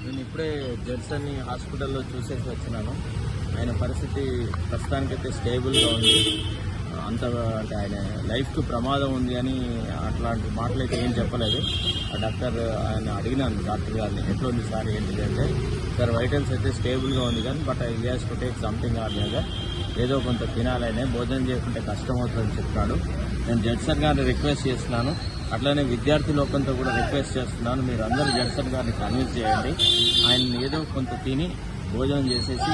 నేను ఇప్పుడే జడ్సన్ హాస్పిటల్లో చూసేసి వచ్చినాను. ఆయన పరిస్థితి ప్రస్తుతానికైతే స్టేబుల్గా ఉంది. అంత అంటే ఆయన లైఫ్కి ప్రమాదం ఉంది అని అట్లాంటి మాటలు అయితే ఏం చెప్పలేదు. ఆ డాక్టర్ ఆయన అడిగినాను డాక్టర్ గారిని, ఎట్లా ఉంది సార్ ఏంటిది అంటే, సార్ వైటల్స్ అయితే స్టేబుల్గా ఉంది కానీ but I has to take something or other, ఏదో కొంత తినాలనే, భోజనం చేయకుంటే కష్టం అవుతుందని చెప్పాడు. నేను జడ్సన్ గారిని రిక్వెస్ట్ చేస్తున్నాను, అట్లనే విద్యార్థి లోకంతో కూడా రిక్వెస్ట్ చేస్తున్నాను, మీరు అందరూ జడ్సన్ గారిని కన్విన్స్ చేయండి, ఆయన ఏదో కొంత తిని భోజనం చేసేసి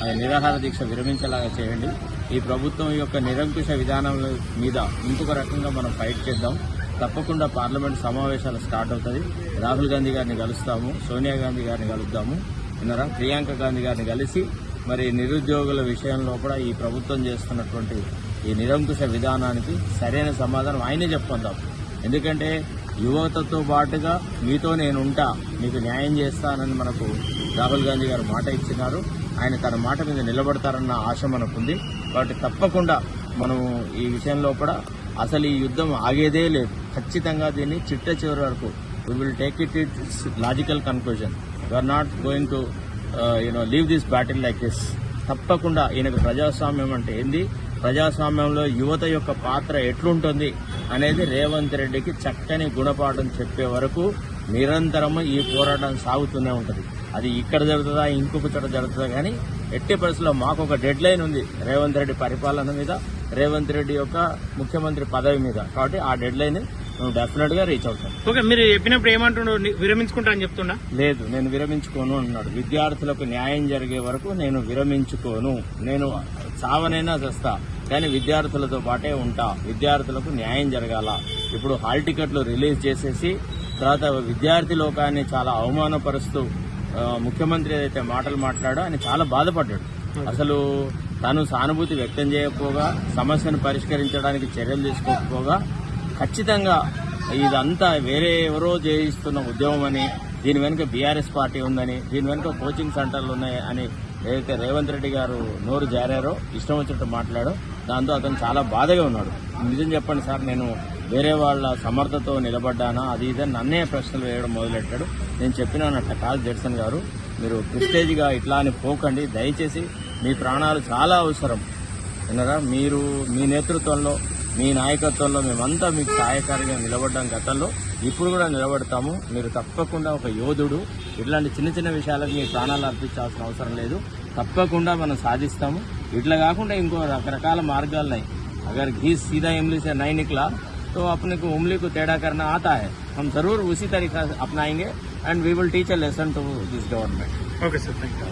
ఆయన నిరాహార దీక్ష విరమించేలాగా చేయండి. ఈ ప్రభుత్వం యొక్క నిరంకుశ విధానాల మీద ఇంకొక రకంగా మనం ఫైట్ చేద్దాం. తప్పకుండా పార్లమెంట్ సమావేశాలు స్టార్ట్ అవుతుంది. రాహుల్ గాంధీ గారిని కలుస్తాము, సోనియా గాంధీ గారిని కలుద్దాము, విన్నారా, ప్రియాంక గాంధీ గారిని కలిసి మరి నిరుద్యోగుల విషయంలో కూడా ఈ ప్రభుత్వం చేస్తున్నటువంటి ఈ నిరంకుశ విధానానికి సరైన సమాధానం ఆయనే చెప్పుకుందాం. ఎందుకంటే యువతతో పాటుగా మీతో నేను ఉంటా, మీకు న్యాయం చేస్తానని మనకు రాహుల్ గాంధీ గారు మాట ఇచ్చినారు. ఆయన తన మాట మీద నిలబడతారన్న ఆశ మనకుంది. కాబట్టి తప్పకుండా మనం ఈ విషయంలో కూడా అసలు ఈ యుద్ధం ఆగేదే లేదు. ఖచ్చితంగా దీన్ని చిట్ట చివరి వరకు we will take its logical conclusion. We are not going to leave this battle like this. తప్పకుండా ఈయనకు ప్రజాస్వామ్యం అంటే ఏంది, ప్రజాస్వామ్యంలో యువత యొక్క పాత్ర ఎట్లుంటుంది అనేది రేవంత్ రెడ్డికి చక్కని గుణపాఠం చెప్పే వరకు నిరంతరము ఈ పోరాటం సాగుతూనే ఉంటుంది. అది ఇక్కడ జరుగుతుందా ఇంకొక చోట జరుగుతుందా కానీ ఎట్టి పరిస్థితుల్లో మాకు ఒక డెడ్ లైన్ ఉంది రేవంత్ రెడ్డి పరిపాలన మీద, రేవంత్ రెడ్డి యొక్క ముఖ్యమంత్రి పదవి మీద. కాబట్టి ఆ డెడ్ లైన్ నువ్వు డెఫినెట్ గా రీచ్ అవుతాను. ఓకే, మీరు చెప్పినప్పుడు ఏమంటున్నాడు, విరమించుకుంటా అని చెప్తున్నా? లేదు, నేను విరమించుకోను అన్నాడు. విద్యార్థులకు న్యాయం జరిగే వరకు నేను విరమించుకోను, నేను చావనైనా చేస్తా కానీ విద్యార్థులతో పాటే ఉంటా, విద్యార్థులకు న్యాయం జరగాల. ఇప్పుడు హాల్ టికెట్లు రిలీజ్ చేసేసి తర్వాత విద్యార్థి లోకాన్ని చాలా అవమానపరుస్తూ ముఖ్యమంత్రి ఏదైతే మాటలు మాట్లాడో ఆయన చాలా బాధపడ్డాడు. అసలు తాను సానుభూతి వ్యక్తం చేయకపోగా, సమస్యను పరిష్కరించడానికి చర్యలు తీసుకోకపోగా, ఖచ్చితంగా ఇదంతా వేరే ఎవరో చేయిస్తున్న ఉద్యమం అని, దీని వెనుక బీఆర్ఎస్ పార్టీ ఉందని, దీని వెనుక కోచింగ్ సెంటర్లు ఉన్నాయి అని ఏదైతే రేవంత్ రెడ్డి గారు నోరు జారారో, ఇష్టం వచ్చినట్టు మాట్లాడో, దాంతో అతను చాలా బాధగా ఉన్నాడు. నిజం చెప్పండి సార్, నేను వేరే వాళ్ళ సమర్థతో నిలబడ్డానా అది ఇదని నన్నే ప్రశ్నలు వేయడం మొదలెట్టాడు. నేను చెప్పినానట్ట కాదు జడ్సన్ గారు, మీరు ప్రిస్టేజ్గా ఇట్లా అని పోకండి, దయచేసి మీ ప్రాణాలు చాలా అవసరం విన్నారా. మీరు మీ నేతృత్వంలో, మీ నాయకత్వంలో మేమంతా మీకు సహాయకారిగా నిలబడ్డాం గతంలో, ఇప్పుడు కూడా నిలబడతాము. మీరు తప్పకుండా ఒక యోధుడు, ఇట్లాంటి చిన్న చిన్న విషయాలకు మీ ప్రాణాలు అర్పించాల్సిన అవసరం లేదు, తప్పకుండా మనం సాధిస్తాము. ఇట్లా కాకుండా ఇంకో రకరకాల మార్గాలున్నాయి. अगर घी सीधा इमली से नहीं निकला तो अपने को उंगली को टेढ़ा करना आता है. हम जरूर उसी तरीका अपनाएंगे and we will teach a lesson to this government. Okay sir, thank you.